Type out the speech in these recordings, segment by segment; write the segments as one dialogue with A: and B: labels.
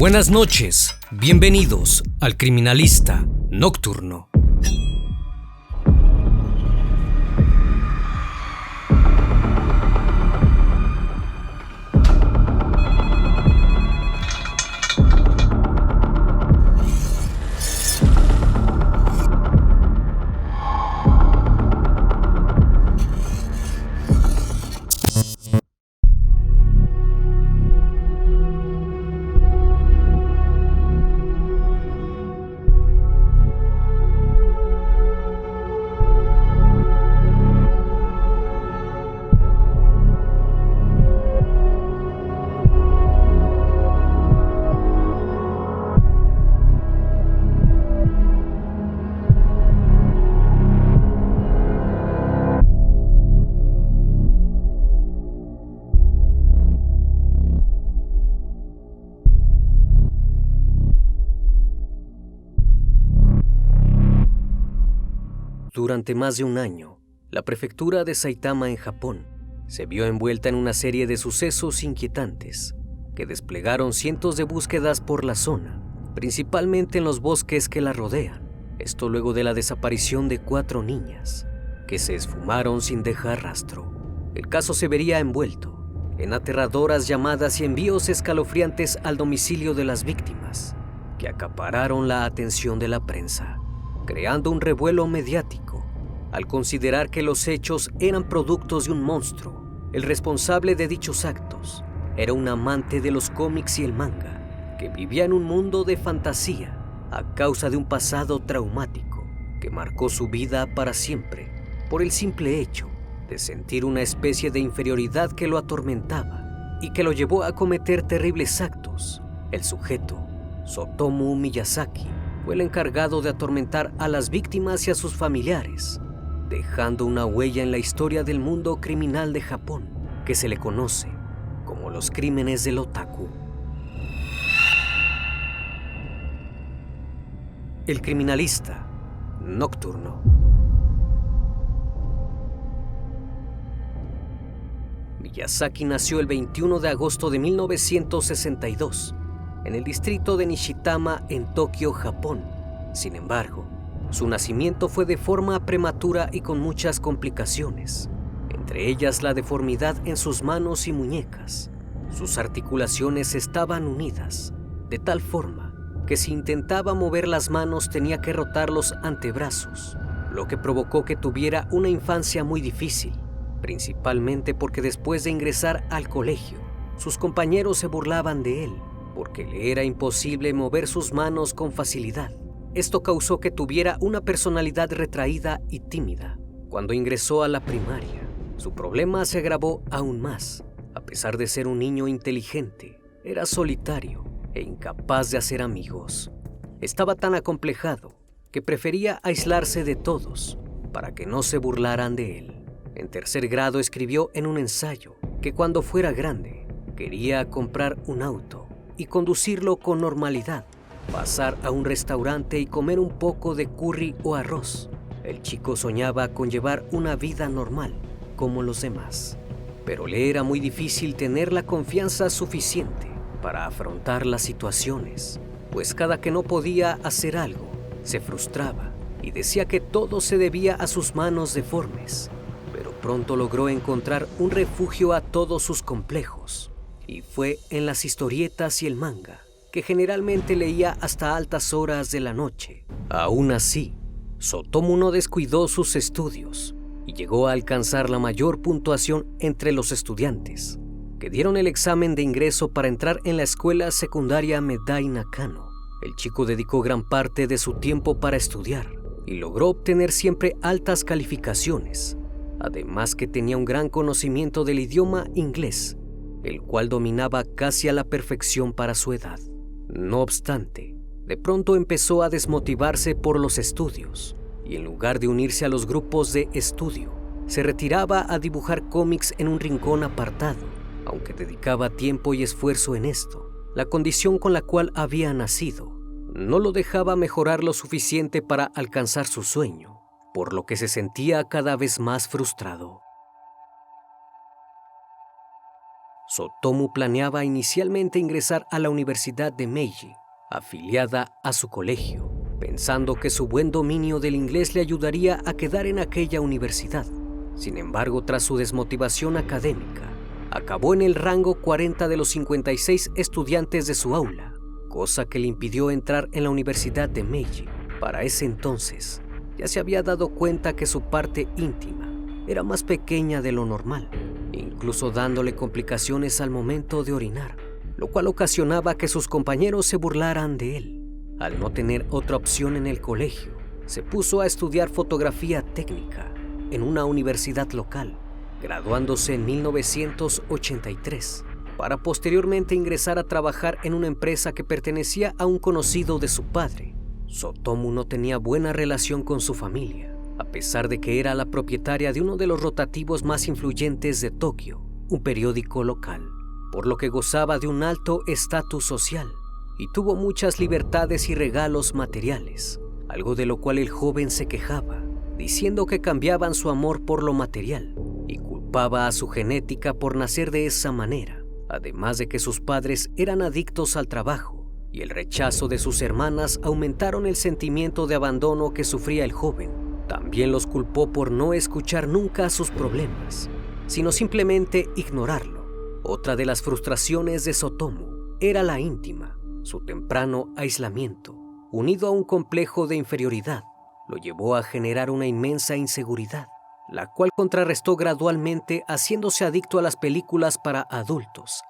A: Buenas noches, bienvenidos al Criminalista Nocturno. Durante más de un año, la prefectura de Saitama en Japón se vio envuelta en una serie de sucesos inquietantes que desplegaron cientos de búsquedas por la zona, principalmente en los bosques que la rodean. Esto luego de la desaparición de 4 niñas que se esfumaron sin dejar rastro. El caso se vería envuelto en aterradoras llamadas y envíos escalofriantes al domicilio de las víctimas, que acapararon la atención de la prensa, creando un revuelo mediático al considerar que los hechos eran productos de un monstruo. El responsable de dichos actos era un amante de los cómics y el manga, que vivía en un mundo de fantasía a causa de un pasado traumático que marcó su vida para siempre por el simple hecho de sentir una especie de inferioridad que lo atormentaba y que lo llevó a cometer terribles actos. El sujeto, Tsutomu Miyazaki, fue el encargado de atormentar a las víctimas y a sus familiares, dejando una huella en la historia del mundo criminal de Japón, que se le conoce como los crímenes del otaku. El Criminalista Nocturno. Miyazaki nació el 21 de agosto de 1962 en el distrito de Nishitama, en Tokio, Japón. Sin embargo, su nacimiento fue de forma prematura y con muchas complicaciones, entre ellas la deformidad en sus manos y muñecas. Sus articulaciones estaban unidas, de tal forma que si intentaba mover las manos tenía que rotar los antebrazos, lo que provocó que tuviera una infancia muy difícil, principalmente porque después de ingresar al colegio, sus compañeros se burlaban de él, porque le era imposible mover sus manos con facilidad. Esto causó que tuviera una personalidad retraída y tímida. Cuando ingresó a la primaria, su problema se agravó aún más. A pesar de ser un niño inteligente, era solitario e incapaz de hacer amigos. Estaba tan acomplejado que prefería aislarse de todos para que no se burlaran de él. En tercer grado escribió en un ensayo que cuando fuera grande quería comprar un auto y conducirlo con normalidad, pasar a un restaurante y comer un poco de curry o arroz. El chico soñaba con llevar una vida normal, como los demás, pero le era muy difícil tener la confianza suficiente para afrontar las situaciones, pues cada que no podía hacer algo, se frustraba y decía que todo se debía a sus manos deformes. Pero pronto logró encontrar un refugio a todos sus complejos, y fue en las historietas y el manga, que generalmente leía hasta altas horas de la noche. Aún así, Tsutomu no descuidó sus estudios y llegó a alcanzar la mayor puntuación entre los estudiantes que dieron el examen de ingreso para entrar en la escuela secundaria Medai Nakano. El chico dedicó gran parte de su tiempo para estudiar y logró obtener siempre altas calificaciones, además que tenía un gran conocimiento del idioma inglés, el cual dominaba casi a la perfección para su edad. No obstante, de pronto empezó a desmotivarse por los estudios y en lugar de unirse a los grupos de estudio, se retiraba a dibujar cómics en un rincón apartado. Aunque dedicaba tiempo y esfuerzo en esto, la condición con la cual había nacido no lo dejaba mejorar lo suficiente para alcanzar su sueño, por lo que se sentía cada vez más frustrado. Sotomu planeaba inicialmente ingresar a la Universidad de Meiji, afiliada a su colegio, pensando que su buen dominio del inglés le ayudaría a quedar en aquella universidad. Sin embargo, tras su desmotivación académica, acabó en el rango 40 de los 56 estudiantes de su aula, cosa que le impidió entrar en la Universidad de Meiji. Para ese entonces, ya se había dado cuenta que su parte íntima era más pequeña de lo normal, incluso dándole complicaciones al momento de orinar, lo cual ocasionaba que sus compañeros se burlaran de él. Al no tener otra opción en el colegio, se puso a estudiar fotografía técnica en una universidad local, graduándose en 1983, para posteriormente ingresar a trabajar en una empresa que pertenecía a un conocido de su padre. Sotomu no tenía buena relación con su familia, a pesar de que era la propietaria de uno de los rotativos más influyentes de Tokio, un periódico local, por lo que gozaba de un alto estatus social y tuvo muchas libertades y regalos materiales, algo de lo cual el joven se quejaba, diciendo que cambiaban su amor por lo material y culpaba a su genética por nacer de esa manera, además de que sus padres eran adictos al trabajo y el rechazo de sus hermanas aumentaron el sentimiento de abandono que sufría el joven. También los culpó por no escuchar nunca sus problemas, sino simplemente ignorarlo. Otra de las frustraciones de Sotomu era la íntima. Su temprano aislamiento, unido a un complejo de inferioridad, lo llevó a generar una inmensa inseguridad, la cual contrarrestó gradualmente haciéndose adicto a las películas para adultos,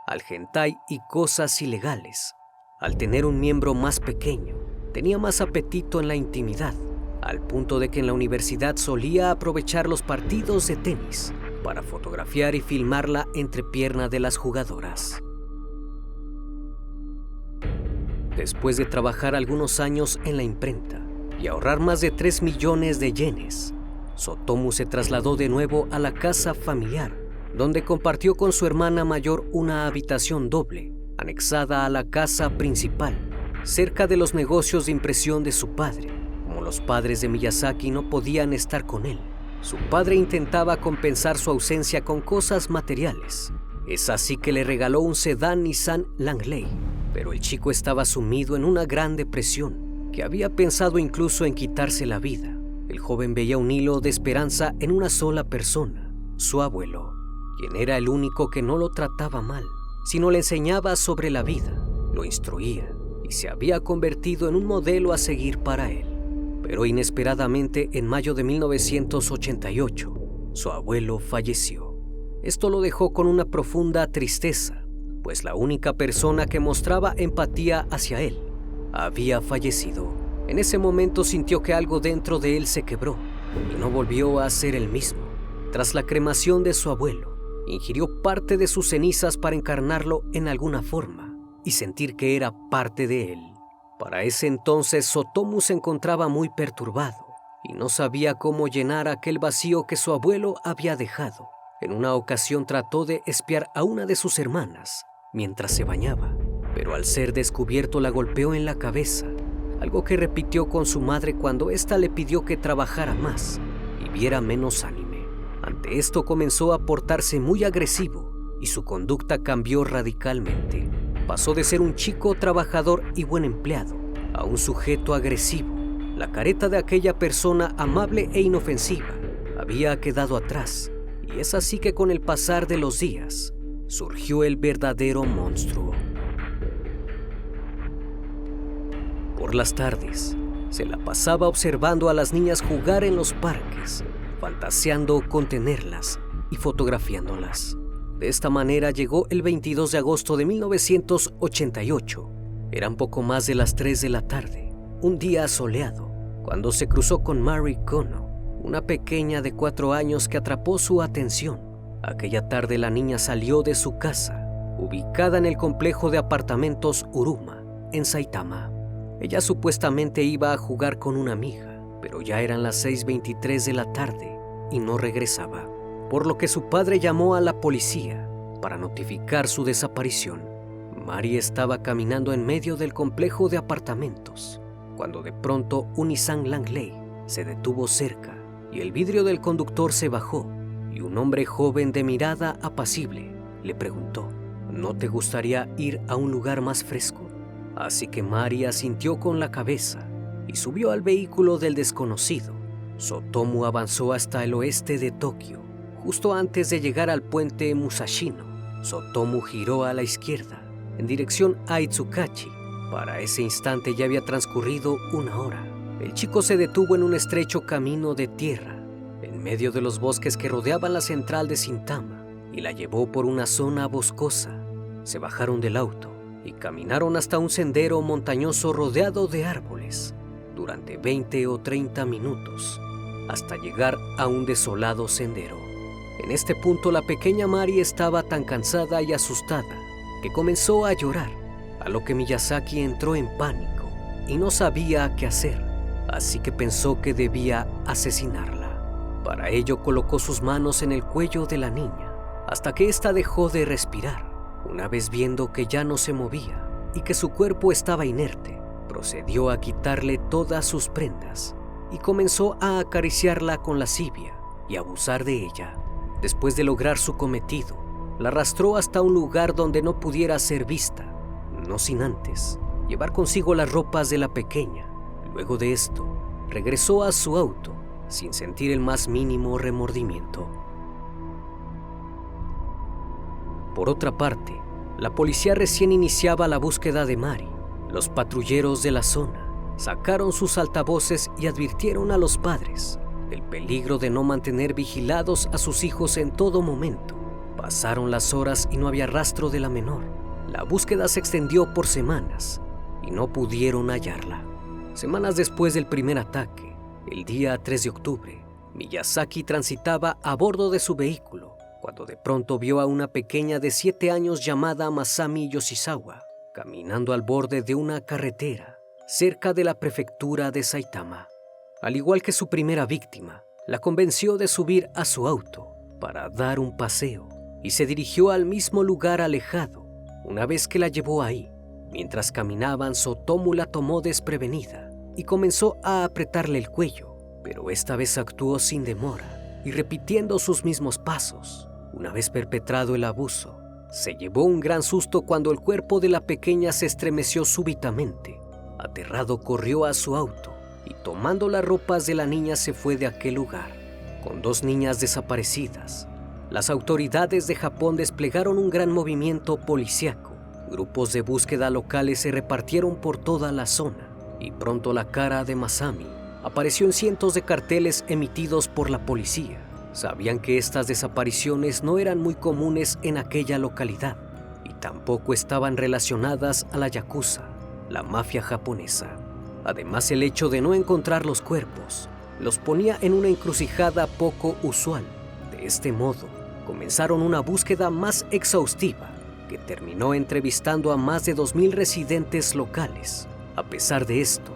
A: al hentai y cosas ilegales. Al tener un miembro más pequeño, tenía más apetito en la intimidad, al punto de que en la universidad solía aprovechar los partidos de tenis para fotografiar y filmar la entrepierna de las jugadoras. Después de trabajar algunos años en la imprenta y ahorrar más de 3 millones de yenes, Sotomu se trasladó de nuevo a la casa familiar, donde compartió con su hermana mayor una habitación doble, anexada a la casa principal, cerca de los negocios de impresión de su padre. Como los padres de Miyazaki no podían estar con él, su padre intentaba compensar su ausencia con cosas materiales. Es así que le regaló un sedán Nissan Langley, pero el chico estaba sumido en una gran depresión, que había pensado incluso en quitarse la vida. El joven veía un hilo de esperanza en una sola persona, su abuelo, quien era el único que no lo trataba mal, sino le enseñaba sobre la vida, lo instruía y se había convertido en un modelo a seguir para él. Pero inesperadamente, en mayo de 1988, su abuelo falleció. Esto lo dejó con una profunda tristeza, pues la única persona que mostraba empatía hacia él había fallecido. En ese momento sintió que algo dentro de él se quebró y no volvió a ser el mismo. Tras la cremación de su abuelo, ingirió parte de sus cenizas para encarnarlo en alguna forma y sentir que era parte de él. Para ese entonces, Sotomu se encontraba muy perturbado y no sabía cómo llenar aquel vacío que su abuelo había dejado. En una ocasión trató de espiar a una de sus hermanas mientras se bañaba, pero al ser descubierto la golpeó en la cabeza, algo que repitió con su madre cuando ésta le pidió que trabajara más y viera menos anime. Ante esto comenzó a portarse muy agresivo y su conducta cambió radicalmente. Pasó de ser un chico trabajador y buen empleado a un sujeto agresivo. La careta de aquella persona amable e inofensiva había quedado atrás, y es así que con el pasar de los días surgió el verdadero monstruo. Por las tardes, se la pasaba observando a las niñas jugar en los parques, fantaseando con tenerlas y fotografiándolas. De esta manera llegó el 22 de agosto de 1988. Eran poco más de las 3 de la tarde, un día soleado, cuando se cruzó con Mari Kono, una pequeña de 4 años que atrapó su atención. Aquella tarde la niña salió de su casa, ubicada en el complejo de apartamentos Uruma, en Saitama. Ella supuestamente iba a jugar con una amiga, pero ya eran las 6:23 de la tarde y no regresaba, por lo que su padre llamó a la policía para notificar su desaparición. Mari estaba caminando en medio del complejo de apartamentos, cuando de pronto un Nissan Langley se detuvo cerca y el vidrio del conductor se bajó y un hombre joven de mirada apacible le preguntó. ¿No te gustaría ir a un lugar más fresco? Así que Mari asintió con la cabeza y subió al vehículo del desconocido. Tsutomu avanzó hasta el oeste de Tokio. Justo antes de llegar al puente Musashino, Tsutomu giró a la izquierda, en dirección a Itsukachi. Para ese instante ya había transcurrido 1 hora. El chico se detuvo en un estrecho camino de tierra, en medio de los bosques que rodeaban la central de Shintama, y la llevó por una zona boscosa. Se bajaron del auto y caminaron hasta un sendero montañoso rodeado de árboles durante 20 o 30 minutos, hasta llegar a un desolado sendero. En este punto la pequeña Mari estaba tan cansada y asustada que comenzó a llorar, a lo que Miyazaki entró en pánico y no sabía qué hacer, así que pensó que debía asesinarla. Para ello colocó sus manos en el cuello de la niña hasta que ésta dejó de respirar. Una vez viendo que ya no se movía y que su cuerpo estaba inerte, procedió a quitarle todas sus prendas y comenzó a acariciarla con lascivia y abusar de ella. Después de lograr su cometido, la arrastró hasta un lugar donde no pudiera ser vista, no sin antes llevar consigo las ropas de la pequeña. Luego de esto, regresó a su auto sin sentir el más mínimo remordimiento. Por otra parte, la policía recién iniciaba la búsqueda de Mari. Los patrulleros de la zona sacaron sus altavoces y advirtieron a los padres del peligro de no mantener vigilados a sus hijos en todo momento. Pasaron las horas y no había rastro de la menor. La búsqueda se extendió por semanas y no pudieron hallarla. Semanas después del primer ataque, el día 3 de octubre, Miyazaki transitaba a bordo de su vehículo cuando de pronto vio a una pequeña de 7 años llamada Masami Yoshizawa caminando al borde de una carretera cerca de la prefectura de Saitama. Al igual que su primera víctima, la convenció de subir a su auto para dar un paseo y se dirigió al mismo lugar alejado. Una vez que la llevó ahí, mientras caminaban, Tsutomu la tomó desprevenida y comenzó a apretarle el cuello, pero esta vez actuó sin demora y repitiendo sus mismos pasos. Una vez perpetrado el abuso, se llevó un gran susto cuando el cuerpo de la pequeña se estremeció súbitamente. Aterrado, corrió a su auto y tomando las ropas de la niña se fue de aquel lugar. Con 2 niñas desaparecidas, las autoridades de Japón desplegaron un gran movimiento policíaco. Grupos de búsqueda locales se repartieron por toda la zona y pronto la cara de Masami apareció en cientos de carteles emitidos por la policía. Sabían que estas desapariciones no eran muy comunes en aquella localidad y tampoco estaban relacionadas a la yakuza, la mafia japonesa. Además, el hecho de no encontrar los cuerpos los ponía en una encrucijada poco usual. De este modo, comenzaron una búsqueda más exhaustiva que terminó entrevistando a más de 2,000 residentes locales. A pesar de esto,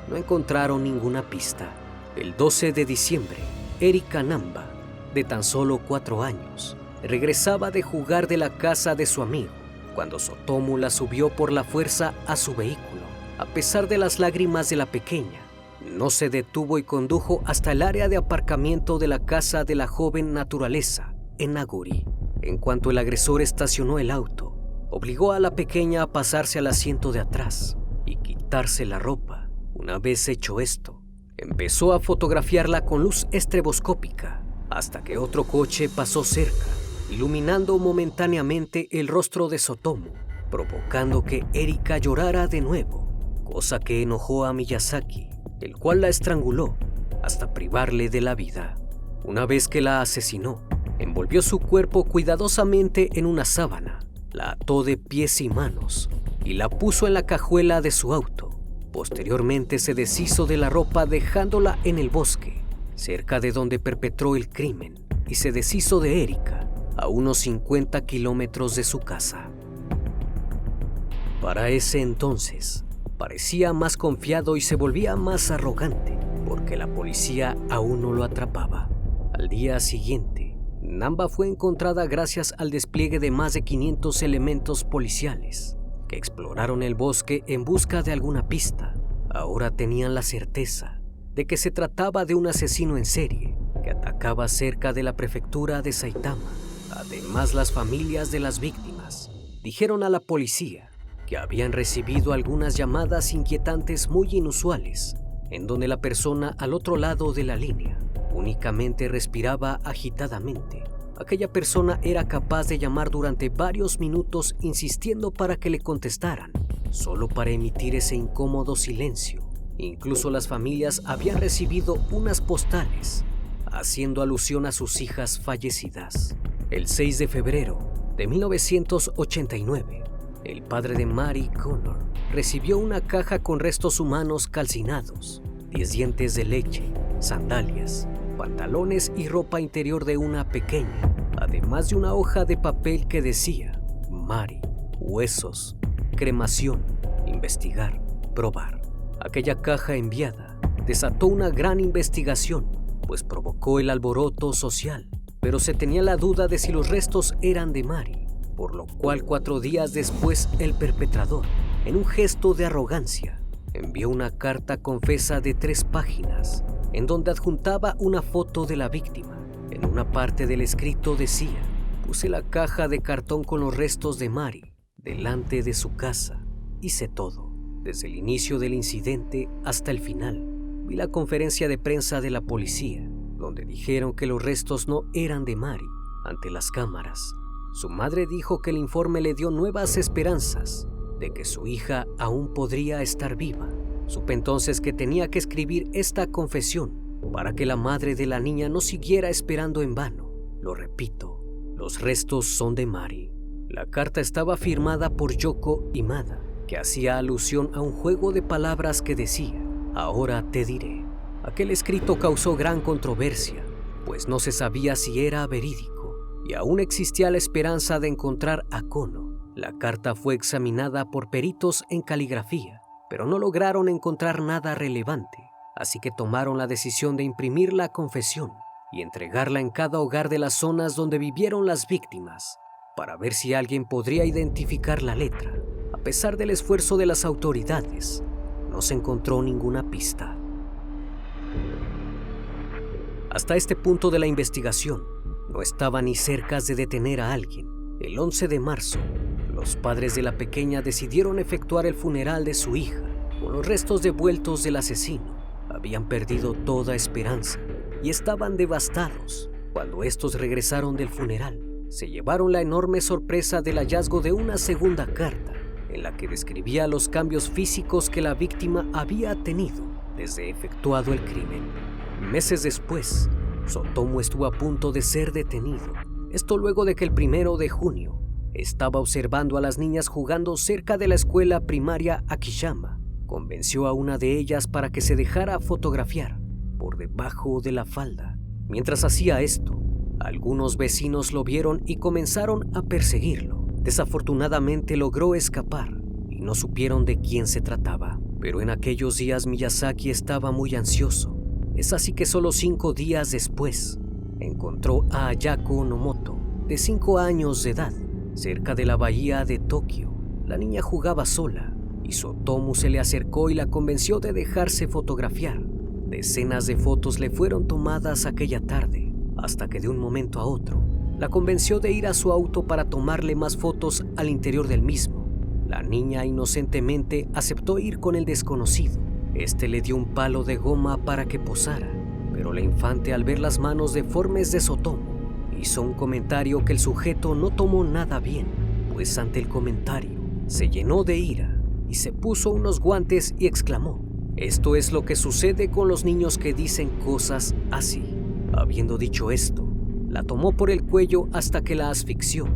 A: no encontraron ninguna pista. El 12 de diciembre, Erika Namba, de tan solo 4 años, regresaba de jugar de la casa de su amigo cuando Tsutomu la subió por la fuerza a su vehículo. A pesar de las lágrimas de la pequeña, no se detuvo y condujo hasta el área de aparcamiento de la casa de la joven naturaleza en Naguri. En cuanto el agresor estacionó el auto, obligó a la pequeña a pasarse al asiento de atrás y quitarse la ropa. Una vez hecho esto, empezó a fotografiarla con luz estroboscópica hasta que otro coche pasó cerca, iluminando momentáneamente el rostro de Tsutomu, provocando que Erika llorara de nuevo, cosa que enojó a Miyazaki, el cual la estranguló hasta privarle de la vida. Una vez que la asesinó, envolvió su cuerpo cuidadosamente en una sábana, la ató de pies y manos y la puso en la cajuela de su auto. Posteriormente se deshizo de la ropa dejándola en el bosque, cerca de donde perpetró el crimen, y se deshizo de Erika a unos 50 kilómetros de su casa. Para ese entonces, parecía más confiado y se volvía más arrogante porque la policía aún no lo atrapaba. Al día siguiente, Namba fue encontrada gracias al despliegue de más de 500 elementos policiales que exploraron el bosque en busca de alguna pista. Ahora tenían la certeza de que se trataba de un asesino en serie que atacaba cerca de la prefectura de Saitama. A Además, las familias de las víctimas dijeron a la policía que habían recibido algunas llamadas inquietantes muy inusuales, en donde la persona al otro lado de la línea únicamente respiraba agitadamente. Aquella persona era capaz de llamar durante varios minutos insistiendo para que le contestaran, solo para emitir ese incómodo silencio. Incluso las familias habían recibido unas postales haciendo alusión a sus hijas fallecidas. El 6 de febrero de 1989, el padre de Mary Connor recibió una caja con restos humanos calcinados, 10 dientes de leche, sandalias, pantalones y ropa interior de una pequeña, además de una hoja de papel que decía: Mary, huesos, cremación, investigar, probar. Aquella caja enviada desató una gran investigación, pues provocó el alboroto social, pero se tenía la duda de si los restos eran de Mary, por lo cual 4 días después el perpetrador, en un gesto de arrogancia, envió una carta confesa de 3 páginas, en donde adjuntaba una foto de la víctima. En una parte del escrito decía: puse la caja de cartón con los restos de Mary delante de su casa. Hice todo, desde el inicio del incidente hasta el final. Vi la conferencia de prensa de la policía, donde dijeron que los restos no eran de Mary. Ante las cámaras, su madre dijo que el informe le dio nuevas esperanzas de que su hija aún podría estar viva. Supe entonces que tenía que escribir esta confesión para que la madre de la niña no siguiera esperando en vano. Lo repito, los restos son de Mary. La carta estaba firmada por Yoko Imada, que hacía alusión a un juego de palabras que decía: ahora te diré. Aquel escrito causó gran controversia, pues no se sabía si era verídico y aún existía la esperanza de encontrar a Kono. La carta fue examinada por peritos en caligrafía, pero no lograron encontrar nada relevante, así que tomaron la decisión de imprimir la confesión y entregarla en cada hogar de las zonas donde vivieron las víctimas, para ver si alguien podría identificar la letra. A pesar del esfuerzo de las autoridades, no se encontró ninguna pista. Hasta este punto de la investigación, no estaba ni cerca de detener a alguien. El 11 de marzo, los padres de la pequeña decidieron efectuar el funeral de su hija, con los restos devueltos del asesino. Habían perdido toda esperanza y estaban devastados. Cuando estos regresaron del funeral, se llevaron la enorme sorpresa del hallazgo de una segunda carta, en la que describía los cambios físicos que la víctima había tenido desde efectuado el crimen. Meses después, Tsutomu estuvo a punto de ser detenido. Esto luego de que el 1 de junio estaba observando a las niñas jugando cerca de la escuela primaria Akiyama. Convenció a una de ellas para que se dejara fotografiar por debajo de la falda. Mientras hacía esto, algunos vecinos lo vieron y comenzaron a perseguirlo. Desafortunadamente logró escapar y no supieron de quién se trataba. Pero en aquellos días Miyazaki estaba muy ansioso. Es así que solo 5 días después encontró a Ayako Nomoto, de 5 años de edad, cerca de la bahía de Tokio. La niña jugaba sola y Tsutomu se le acercó y la convenció de dejarse fotografiar. Decenas de fotos le fueron tomadas aquella tarde, hasta que de un momento a otro la convenció de ir a su auto para tomarle más fotos al interior del mismo. La niña inocentemente aceptó ir con el desconocido. Este le dio un palo de goma para que posara, pero la infante, al ver las manos deformes de Tsutomu, hizo un comentario que el sujeto no tomó nada bien, pues ante el comentario se llenó de ira y se puso unos guantes y exclamó: esto es lo que sucede con los niños que dicen cosas así. Habiendo dicho esto, la tomó por el cuello hasta que la asfixió.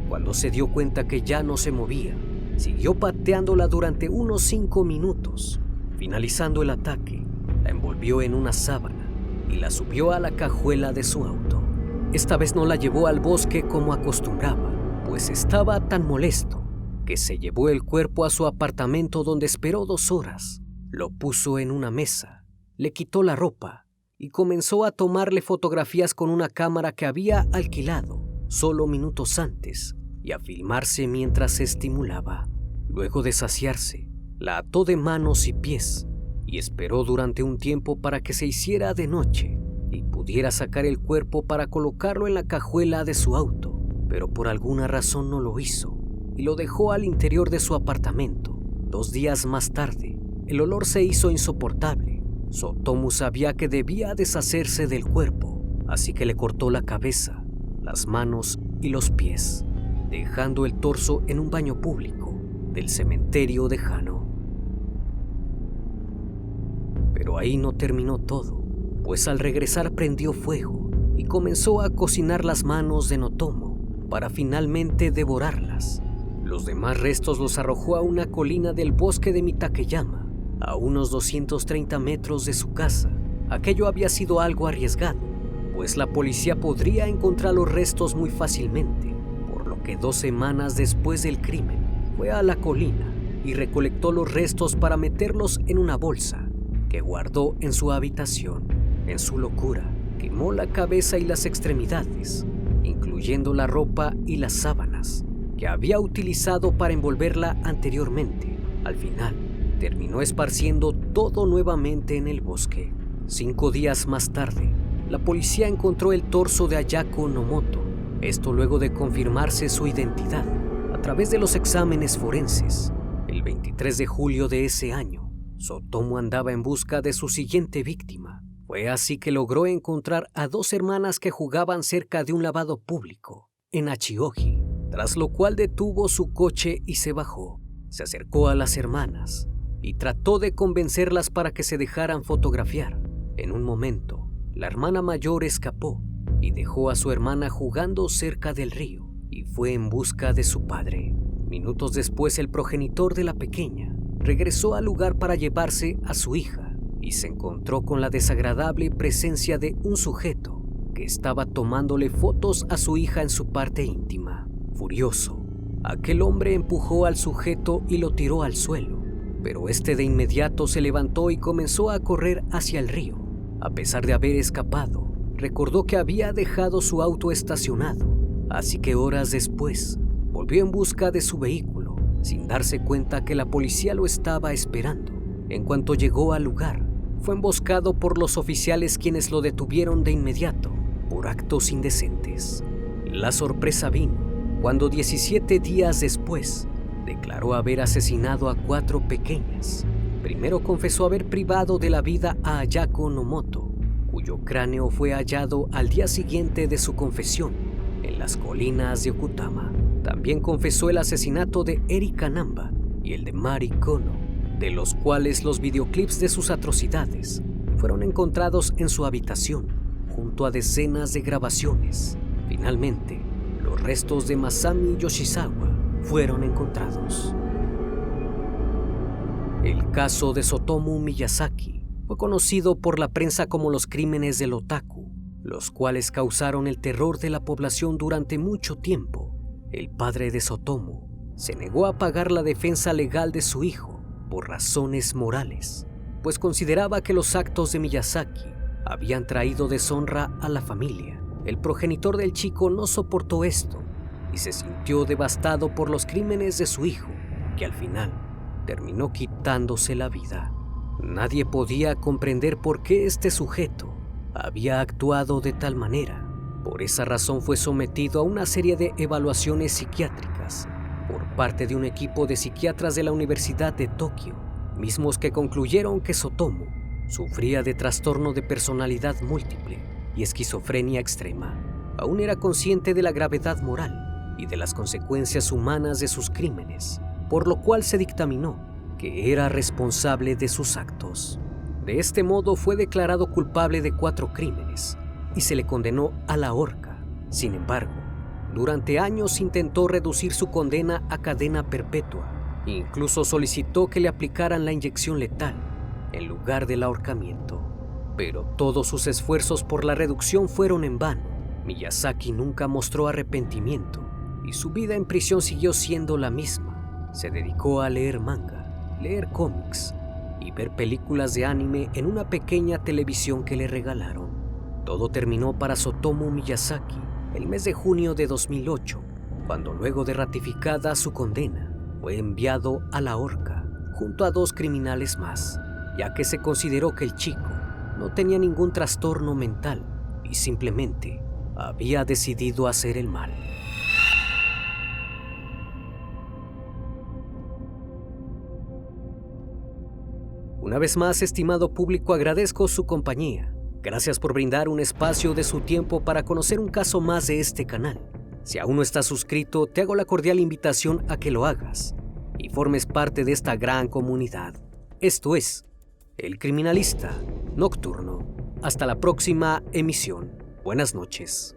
A: Cuando se dio cuenta que ya no se movía, siguió pateándola durante unos 5 minutos. Finalizando el ataque, la envolvió en una sábana y la subió a la cajuela de su auto. Esta vez no la llevó al bosque como acostumbraba, pues estaba tan molesto que se llevó el cuerpo a su apartamento, donde esperó 2 horas. Lo puso en una mesa, le quitó la ropa y comenzó a tomarle fotografías con una cámara que había alquilado solo minutos antes y a filmarse mientras se estimulaba. Luego de saciarse, la ató de manos y pies y esperó durante un tiempo para que se hiciera de noche y pudiera sacar el cuerpo para colocarlo en la cajuela de su auto. pero por alguna razón no lo hizo y lo dejó al interior de su apartamento. 2 días más tarde, el olor se hizo insoportable. Sotomu sabía que debía deshacerse del cuerpo, así que le cortó la cabeza, las manos y los pies, dejando el torso en un baño público del cementerio de Hano. Pero ahí no terminó todo, pues al regresar prendió fuego y comenzó a cocinar las manos de Notomo para finalmente devorarlas. Los demás restos los arrojó a una colina del bosque de Mitakeyama, a unos 230 metros de su casa. Aquello había sido algo arriesgado, pues la policía podría encontrar los restos muy fácilmente, por lo que 2 semanas después del crimen fue a la colina y recolectó los restos para meterlos en una bolsa que guardó en su habitación. En su locura, quemó la cabeza y las extremidades, incluyendo la ropa y las sábanas que había utilizado para envolverla anteriormente. Al final, terminó esparciendo todo nuevamente en el bosque. 5 días más tarde, la policía encontró el torso de Ayako Nomoto, esto luego de confirmarse su identidad a través de los exámenes forenses. El 23 de julio de ese año, Sotomu andaba en busca de su siguiente víctima. Fue así que logró encontrar a 2 hermanas que jugaban cerca de un lavado público en Hachioji, tras lo cual detuvo su coche y se bajó. Se acercó a las hermanas y trató de convencerlas para que se dejaran fotografiar. En un momento, la hermana mayor escapó y dejó a su hermana jugando cerca del río y fue en busca de su padre. Minutos después, el progenitor de la pequeña regresó al lugar para llevarse a su hija y se encontró con la desagradable presencia de un sujeto que estaba tomándole fotos a su hija en su parte íntima. Furioso, aquel hombre empujó al sujeto y lo tiró al suelo, pero este de inmediato se levantó y comenzó a correr hacia el río. A pesar de haber escapado, recordó que había dejado su auto estacionado, así que horas después volvió en busca de su vehículo, sin darse cuenta que la policía lo estaba esperando. En cuanto llegó al lugar, fue emboscado por los oficiales, quienes lo detuvieron de inmediato por actos indecentes. La sorpresa vino cuando 17 días después declaró haber asesinado a 4 pequeñas. Primero confesó haber privado de la vida a Ayako Nomoto, cuyo cráneo fue hallado al día siguiente de su confesión en las colinas de Okutama. También confesó el asesinato de Erika Namba y el de Mari Kono, de los cuales los videoclips de sus atrocidades fueron encontrados en su habitación, junto a decenas de grabaciones. Finalmente, los restos de Masami Yoshizawa fueron encontrados. El caso de Sotomu Miyazaki fue conocido por la prensa como los crímenes del otaku, los cuales causaron el terror de la población durante mucho tiempo. El padre de Sotomu se negó a pagar la defensa legal de su hijo por razones morales, pues consideraba que los actos de Miyazaki habían traído deshonra a la familia. El progenitor del chico no soportó esto y se sintió devastado por los crímenes de su hijo, que al final terminó quitándose la vida. Nadie podía comprender por qué este sujeto había actuado de tal manera. Por esa razón fue sometido a una serie de evaluaciones psiquiátricas por parte de un equipo de psiquiatras de la Universidad de Tokio, mismos que concluyeron que Sotomu sufría de trastorno de personalidad múltiple y esquizofrenia extrema. Aún era consciente de la gravedad moral y de las consecuencias humanas de sus crímenes, por lo cual se dictaminó que era responsable de sus actos. De este modo fue declarado culpable de 4 crímenes y se le condenó a la horca. Sin embargo, durante años intentó reducir su condena a cadena perpetua. Incluso solicitó que le aplicaran la inyección letal en lugar del ahorcamiento. Pero todos sus esfuerzos por la reducción fueron en vano. Miyazaki nunca mostró arrepentimiento y su vida en prisión siguió siendo la misma. Se dedicó a leer manga, leer cómics y ver películas de anime en una pequeña televisión que le regalaron. Todo terminó para Sotomu Miyazaki el mes de junio de 2008, cuando luego de ratificada su condena, fue enviado a la horca junto a 2 criminales más, ya que se consideró que el chico no tenía ningún trastorno mental y simplemente había decidido hacer el mal. Una vez más, estimado público, agradezco su compañía. Gracias por brindar un espacio de su tiempo para conocer un caso más de este canal. Si aún no estás suscrito, te hago la cordial invitación a que lo hagas y formes parte de esta gran comunidad. Esto es El Criminalista Nocturno. Hasta la próxima emisión. Buenas noches.